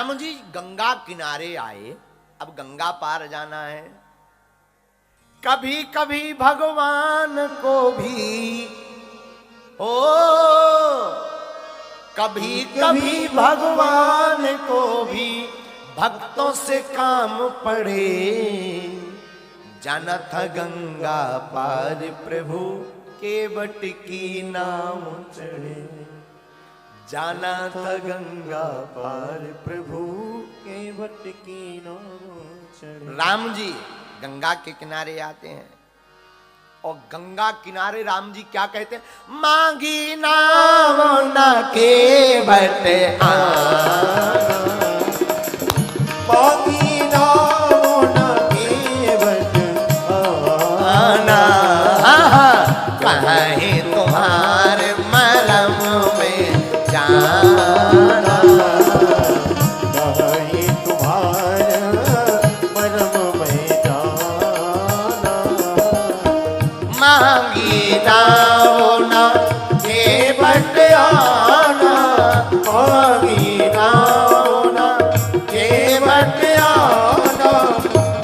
राम जी गंगा किनारे आए, अब गंगा पार जाना है। कभी कभी भगवान को भी ओ कभी कभी भगवान को भी भक्तों से काम पड़े। जाना था गंगा पार प्रभु केवट की नाव चढ़े। जाना था गंगा पार प्रभु केवट की नाव चढ़े। राम जी गंगा के किनारे आते हैं और गंगा किनारे राम जी क्या कहते हैं? मांगी नाव न केवट मांगी नाव न केवट आना। कहीं तुम्हारे मरम में जाना। कहीं तुम्हारे मरम में जाना। मांगी नाव न केवट आना। मांगी नाव न केवट आना।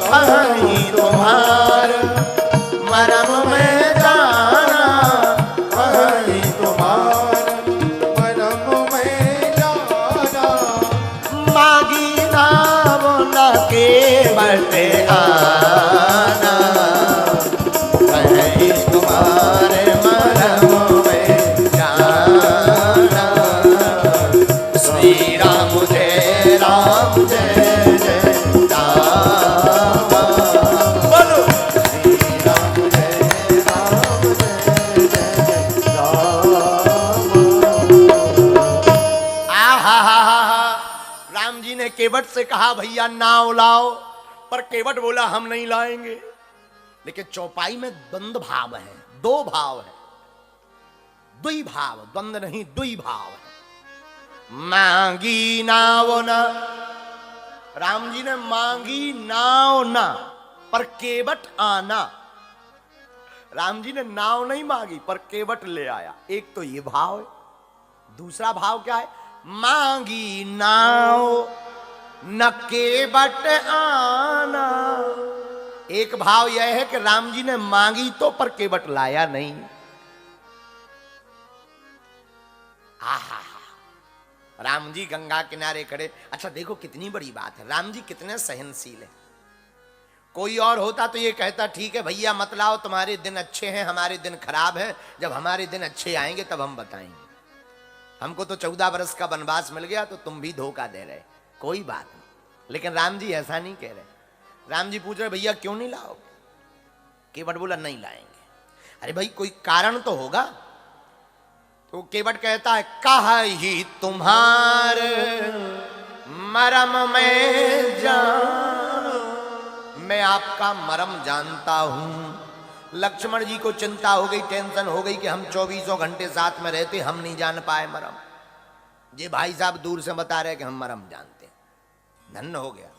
कहीं तुम्हारे मरम में जाना। कहीं तुम्हारे मरम में जाना। मांगी नाव न केवट आना। कहीं तुम्हारे मरम में जाना। श्री राम जय राम जय जय राम। बोलो श्री राम जय राम जय जय राम। राम जी ने केवट से कहा भैया नाव लाओ, पर केवट बोला हम नहीं लाएंगे। लेकिन चौपाई में द्वंद्व भाव है, दो भाव है, दुई भाव, द्वंद्व नहीं दुई भाव है। मांगी नाव न, राम जी ने मांगी नाव न पर केवट आना। राम जी ने नाव नहीं मांगी पर केवट ले आया। एक तो ये भाव है। दूसरा भाव क्या है? मांगी नाव न केवट आना। एक भाव यह है कि राम जी ने मांगी तो पर केवट लाया नहीं। आहा, राम जी गंगा किनारे खड़े। अच्छा देखो कितनी बड़ी बात है, राम जी कितने सहनशील है। कोई और होता तो ये कहता ठीक है भैया मत लाओ, तुम्हारे दिन अच्छे हैं हमारे दिन खराब है, जब हमारे दिन अच्छे आएंगे तब हम बताएंगे। हमको तो 14 वर्ष का वनवास मिल गया तो तुम भी धोखा दे रहे, कोई बात नहीं। लेकिन राम जी ऐसा नहीं कह रहे। राम जी पूछ रहे भैया क्यों नहीं लाओ? केवट बोला नहीं लाएंगे। अरे भाई कोई कारण तो होगा। तो केवट कहता है कहा ही तुम्हारे मरम में जान। मैं आपका मरम जानता हूं। लक्ष्मण जी को चिंता हो गई, टेंशन हो गई कि हम 24 घंटे साथ में रहते, हम नहीं जान पाए मरम। ये भाई साहब दूर से बता रहे कि हम मरम जानते। धन्य हो गया,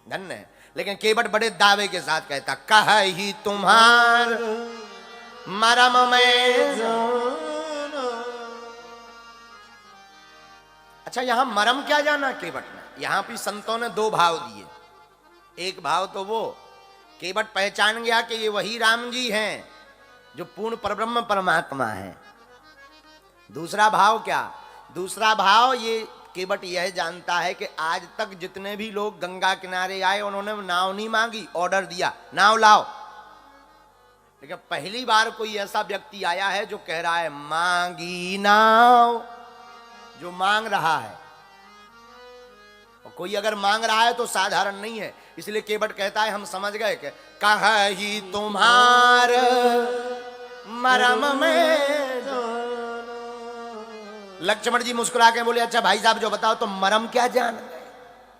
धन्य है। लेकिन केवट बड़े दावे के साथ कहता कह ही तुम्हार मरम में जाना। अच्छा यहां मरम क्या जाना केवट ने? यहां भी संतों ने दो भाव दिए। एक भाव तो वो केवट पहचान गया कि ये वही राम जी हैं जो पूर्ण परब्रह्म परमात्मा हैं। दूसरा भाव क्या? दूसरा भाव ये केवट यह जानता है कि आज तक जितने भी लोग गंगा किनारे आए उन्होंने नाव नहीं मांगी, ऑर्डर दिया नाव लाओ। लेकिन पहली बार कोई ऐसा व्यक्ति आया है जो कह रहा है मांगी नाव, जो मांग रहा है। और कोई अगर मांग रहा है तो साधारण नहीं है। इसलिए केवट कहता है हम समझ गए कि कह ही तुम्हार मरम में जाना। लक्ष्मण जी मुस्कुरा के बोले अच्छा भाई साहब जो बताओ तो मरम क्या जान गए?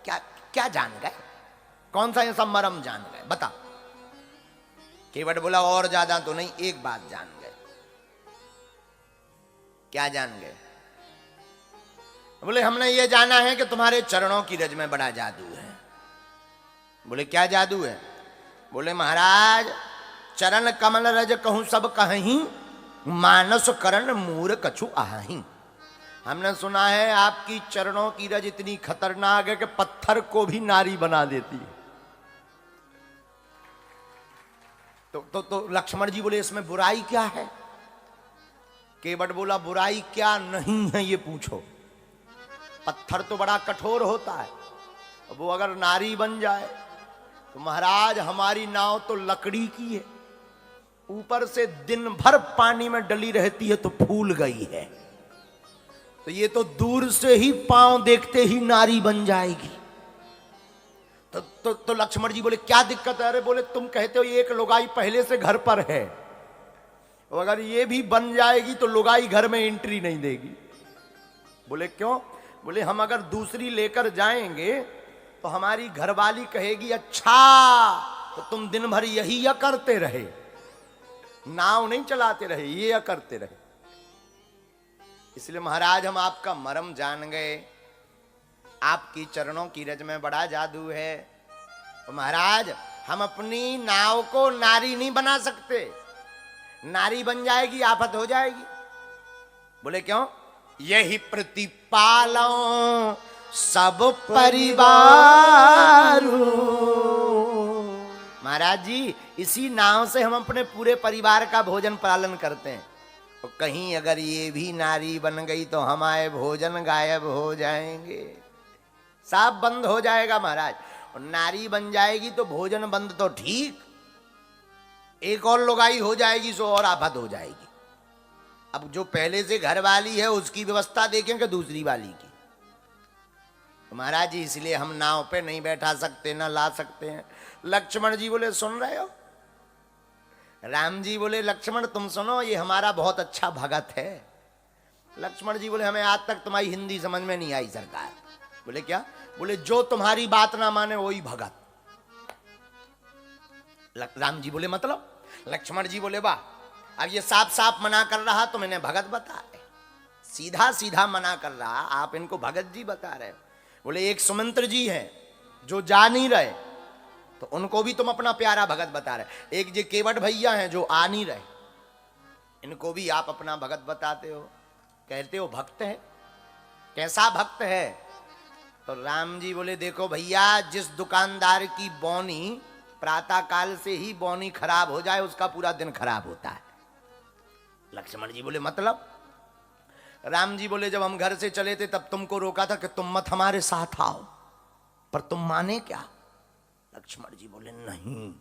क्या क्या जान गए? कौन सा ये सब मरम जान गए बता। केवट बोला और ज्यादा तो नहीं, एक बात जान गए। क्या जान गए? बोले हमने ये जाना है कि तुम्हारे चरणों की रज में बड़ा जादू है। बोले क्या जादू है? बोले महाराज चरण कमल रज कहूं सब कहीं, मानस करण मूर कछु आही। हमने सुना है आपकी चरणों की रज इतनी खतरनाक है कि पत्थर को भी नारी बना देती है। तो लक्ष्मण जी बोले इसमें बुराई क्या है? केवट बोला बुराई क्या नहीं है ये पूछो। पत्थर तो बड़ा कठोर होता है, वो अगर नारी बन जाए तो महाराज हमारी नाव तो लकड़ी की है, ऊपर से दिन भर पानी में डली रहती है तो फूल गई है, तो ये तो दूर से ही पांव देखते ही नारी बन जाएगी। तो लक्ष्मण जी बोले क्या दिक्कत है? अरे बोले तुम कहते हो एक लुगाई पहले से घर पर है, और अगर ये भी बन जाएगी तो लुगाई घर में एंट्री नहीं देगी। बोले क्यों? बोले हम अगर दूसरी लेकर जाएंगे तो हमारी घरवाली कहेगी अच्छा तो तुम दिन भर यही या करते रहे, नाव नहीं चलाते रहे, ये या करते रहे। इसलिए महाराज हम आपका मर्म जान गए, आपकी चरणों की रज में बड़ा जादू है। तो महाराज हम अपनी नाव को नारी नहीं बना सकते, नारी बन जाएगी आफत हो जाएगी। बोले क्यों? यही प्रतिपालो सब परिवार। महाराज जी इसी नाव से हम अपने पूरे परिवार का भोजन पालन करते हैं, तो कहीं अगर ये भी नारी बन गई तो हमारे भोजन गायब हो जाएंगे, साफ बंद हो जाएगा महाराज। और नारी बन जाएगी तो भोजन बंद तो ठीक, एक और लुगाई हो जाएगी सो और आफत हो जाएगी। अब जो पहले से घर वाली है उसकी व्यवस्था देखेंगे दूसरी वाली की। तो महाराज जी इसलिए हम नाव पे नहीं बैठा सकते, ना ला सकते हैं। लक्ष्मण जी बोले सुन रहे हो? राम जी बोले लक्ष्मण तुम सुनो, ये हमारा बहुत अच्छा भगत है। लक्ष्मण जी बोले हमें आज तक तुम्हारी हिंदी समझ में नहीं आई सरकार। बोले क्या? बोले जो तुम्हारी बात ना माने वही भगत। राम जी बोले मतलब? लक्ष्मण जी बोले वाह, अब ये साफ साफ मना कर रहा तो मैंने भगत बताए, सीधा सीधा मना कर रहा, आप इनको भगत जी बता रहे हो। बोले एक सुमंत्र जी हैं जो जा नहीं रहे तो उनको भी तुम अपना प्यारा भगत बता रहे, एक जे केवट भैया हैं जो आ नहीं रहे इनको भी आप अपना भगत बताते हो, कहते हो भक्त है। कैसा भक्त है? तो राम जी बोले देखो भैया, जिस दुकानदार की बौनी प्रातः काल से ही बौनी खराब हो जाए उसका पूरा दिन खराब होता है। लक्ष्मण जी बोले मतलब? राम जी बोले जब हम घर से चले थे तब तुमको रोका था कि तुम मत हमारे साथ आओ, पर तुम माने क्या? लक्ष्मण जी बोले नहीं।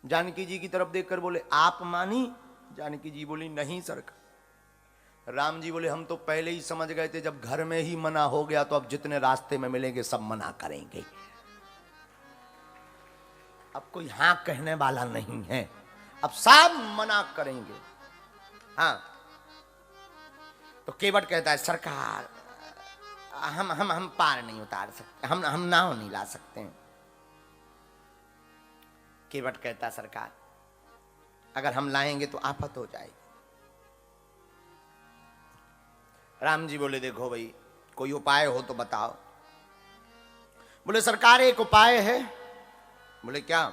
जानकी जी की तरफ देखकर बोले आप मानी? जानकी जी बोली नहीं सरकार। राम जी बोले हम तो पहले ही समझ गए थे, जब घर में ही मना हो गया तो अब जितने रास्ते में मिलेंगे सब मना करेंगे, अब कोई हाँ कहने वाला नहीं है, अब सब मना करेंगे। हाँ तो केवट कहता है सरकार हम पार नहीं उतार सकते, हम नाव नहीं ला सकते हैं। केवट कहता सरकार अगर हम लाएंगे तो आफत हो जाएगी। राम जी बोले देखो भाई कोई उपाय हो तो बताओ। बोले सरकार एक उपाय है। बोले क्या?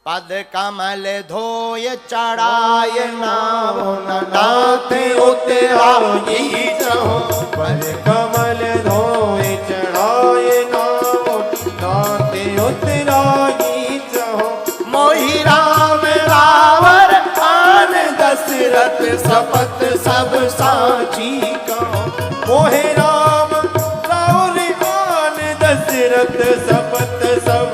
पद कमल धोय चढ़ाय नाव नाथे उतराई चहो। पद कमल धोए चढ़ाए नाव नाथे उतराई चहो। मोहि राम रावर आन दशरथ सपत सब साची कहो। मोहे राम रावण आन दशरथ सपत सब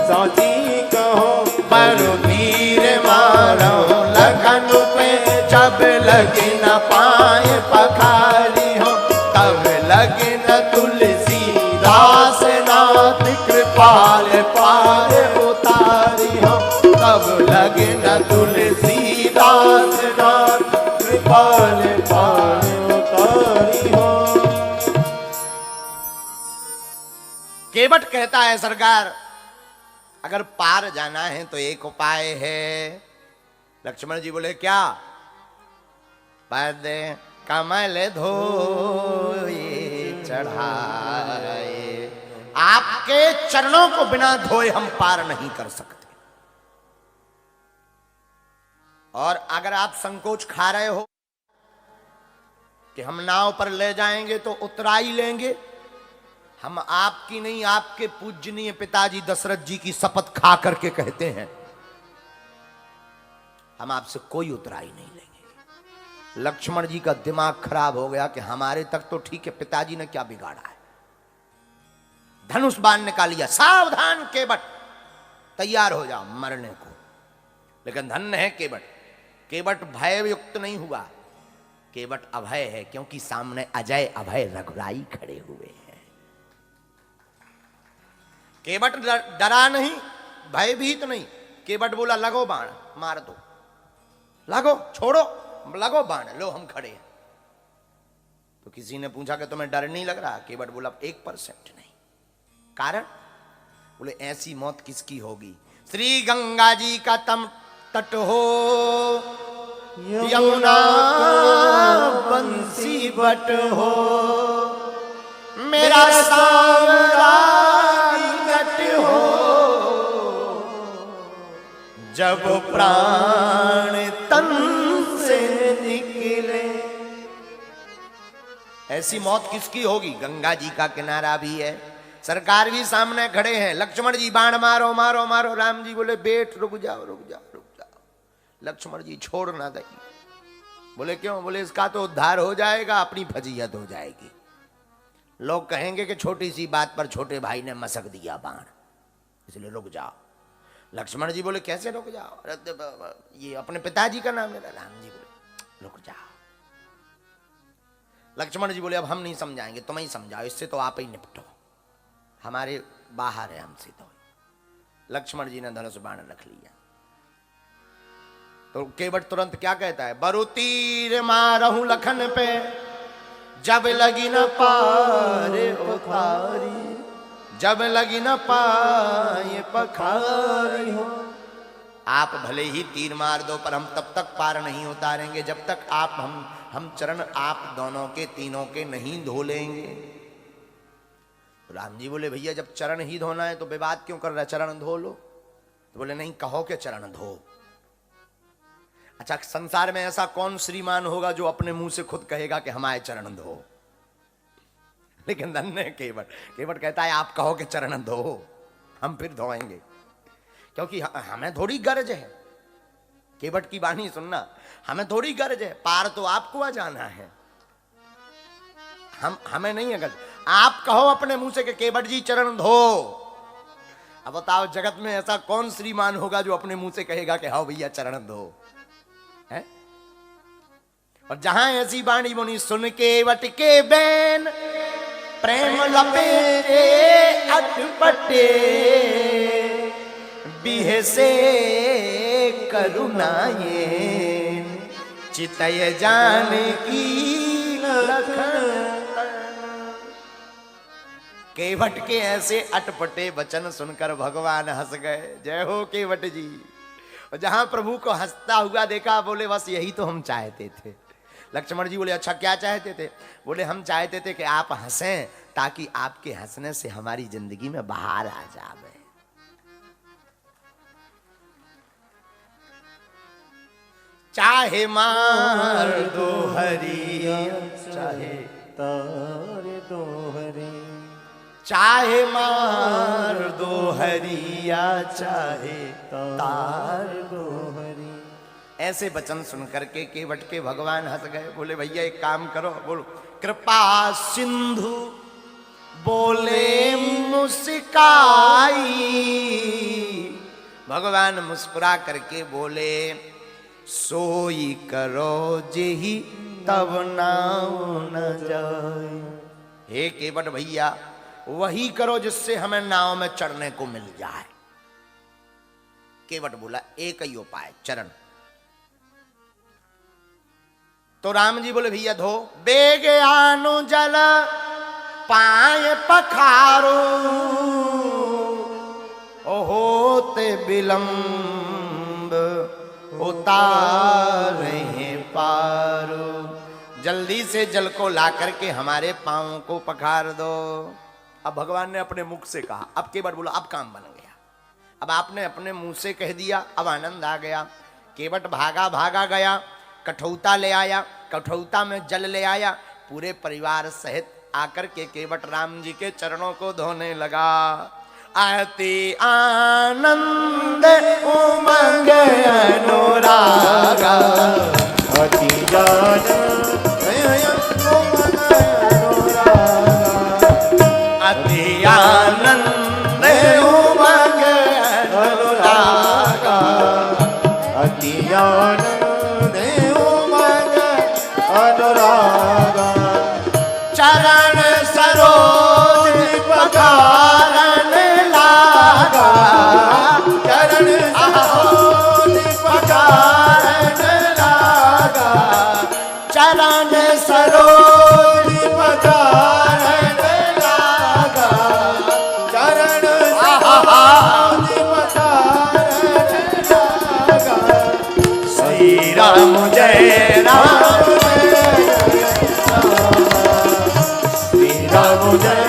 साची कहो। बरु वीर मारो लखन पे जब लगे न पाए पखारी हो। तब लगे न तुलसी दास नाथ कृपाल पार उतारी हो। तब लगे न तुलसी दास नाथ कृपाल पार उतारी हो। केवट कहता है सरकार अगर पार जाना है तो एक उपाय है। लक्ष्मण जी बोले क्या? पद कमल धोए चढ़ाए। आपके चरणों को बिना धोए हम पार नहीं कर सकते। और अगर आप संकोच खा रहे हो कि हम नाव पर ले जाएंगे तो उतरा ही लेंगे। हम आपकी नहीं, आपके पूजनीय पिताजी दशरथ जी की शपथ खा करके कहते हैं, हम आपसे कोई उतराई नहीं लेंगे। लक्ष्मण जी का दिमाग खराब हो गया कि हमारे तक तो ठीक है, पिताजी ने क्या बिगाड़ा है। धनुष बाण निकाल लिया, सावधान केवट, तैयार हो जाओ मरने को। लेकिन धन्य है केवट, केवट भययुक्त नहीं हुआ, केवट अभय है, क्योंकि सामने अजय अभय रघुराई खड़े हुए हैं। केवट डरा नहीं, भयभीत नहीं। केवट बोला लगो बाण, मार दो, लगो, छोड़ो, लगो बाण, लो हम खड़े हैं। तो किसी ने पूछा कि तुम्हें डर नहीं लग रहा? केवट बोला 1% नहीं। कारण? बोले ऐसी मौत किसकी होगी? श्री गंगा जी का तट हो, यमुना बंसी बट हो, मेरा सांवरा निकट हो, जब प्राण तन से निकले। ऐसी मौत किसकी होगी? गंगा जी का किनारा भी है, सरकार भी सामने खड़े हैं। लक्ष्मण जी बाण मारो मारो मारो, राम जी बोले बेट रुक जाओ रुक जाओ रुक जाओ। लक्ष्मण जी छोड़ ना दे। बोले क्यों? बोले इसका तो उद्धार हो जाएगा, अपनी फजीहत हो जाएगी। लोग कहेंगे कि छोटी सी बात पर छोटे भाई ने मसक दिया बाण, इसलिए रुक जाओ। लक्ष्मण जी बोले कैसे रुक जाओ? ये अपने पिताजी का नाम लेना। राम जी बोले रुक जाओ। लक्ष्मण जी बोले अब हम नहीं समझाएंगे, तुम ही समझाओ, इससे तो आप ही निपटो, हमारे बाहर है हमसे तो। लक्ष्मण जी ने धनुष बाण रख लिया। तो केवट तुरंत क्या कहता है? बरु तीर मारहु लखन पे, जब लगी न पारे उतारी, जब लगी न पाए पखारी हो। आप भले ही तीर मार दो, पर हम तब तक पार नहीं उतारेंगे जब तक आप हम चरण आप दोनों के तीनों के नहीं धो लेंगे। राम जी बोले भैया जब चरण ही धोना है तो विवाद क्यों कर रहा है, चरण धो लो। तो बोले नहीं, कहो कि चरण धो। अच्छा, संसार में ऐसा कौन श्रीमान होगा जो अपने मुंह से खुद कहेगा कि हमारे चरण धो? लेकिन धन्य केवट, केवट कहता है आप कहो कि चरण धो, हम फिर धोएंगे, क्योंकि हमें थोड़ी गरज है। केवट की वाणी सुनना, हमें थोड़ी गरज है, पार तो आपको आ जाना है, हमें नहीं है गरज। आप कहो अपने मुंह से कि केवट जी चरण धो। अब बताओ जगत में ऐसा कौन श्रीमान होगा जो अपने मुंह से कहेगा कि हाँ भैया चरण धो है? और जहां ऐसी वाणी मुनि सुन केवट के बैन, प्रेम लपेटे अटपटे, बिह से करुणाए, चितय जान की लखन। केवट के ऐसे अटपटे वचन सुनकर भगवान हंस गए। जय हो केवट जी। और जहां प्रभु को हंसता हुआ देखा, बोले बस यही तो हम चाहते थे। लक्ष्मण जी बोले अच्छा क्या चाहते थे? बोले हम चाहते थे कि आप हंसें, ताकि आपके हंसने से हमारी जिंदगी में बहार आ जाए। चाहे मार दो हरिया, चाहे तार दो हरि, चाहे मार दो हरिया, चाहे तार दो हरि। ऐसे वचन सुन करके केवट के भगवान हंस गए। बोले भैया एक काम करो, बोलो कृपा सिंधु बोले मुस्काई। भगवान मुस्कुरा करके बोले सोई करो जेहि तब नाव न जाए। हे केवट भैया वही करो जिससे हमें नाव में चढ़ने को मिल जाए। केवट बोला एक ही उपाय, चरण। तो राम जी बोले भैया धो। बेग आनु जल पाए पखारो, होते विलंब उतारे पारो। जल्दी से जल को ला करके हमारे पांवों को पखार दो। अब भगवान ने अपने मुख से कहा। अब केवट बोला अब काम बन गया। अब आपने अपने मुंह से कह दिया, अब आनंद आ गया। केवट भागा भागा गया। कठौता ले आया, कठौता में जल ले आया, पूरे परिवार सहित आकर के केवट राम जी के चरणों को धोने लगा। अति आनंद उमंग अनुरागा, अति आनंद उमंग अनुरागा, अति आनंद उमंग अनुरागा, अति आनंद उमंग अनुरागा, चरण सरोज पखारन लागा, चरण सरोज पखारन लागा, चरण सरोज पखारन लागा, चरण सरोज पखारन लागा। श्री राम जय राम, श्री राम जय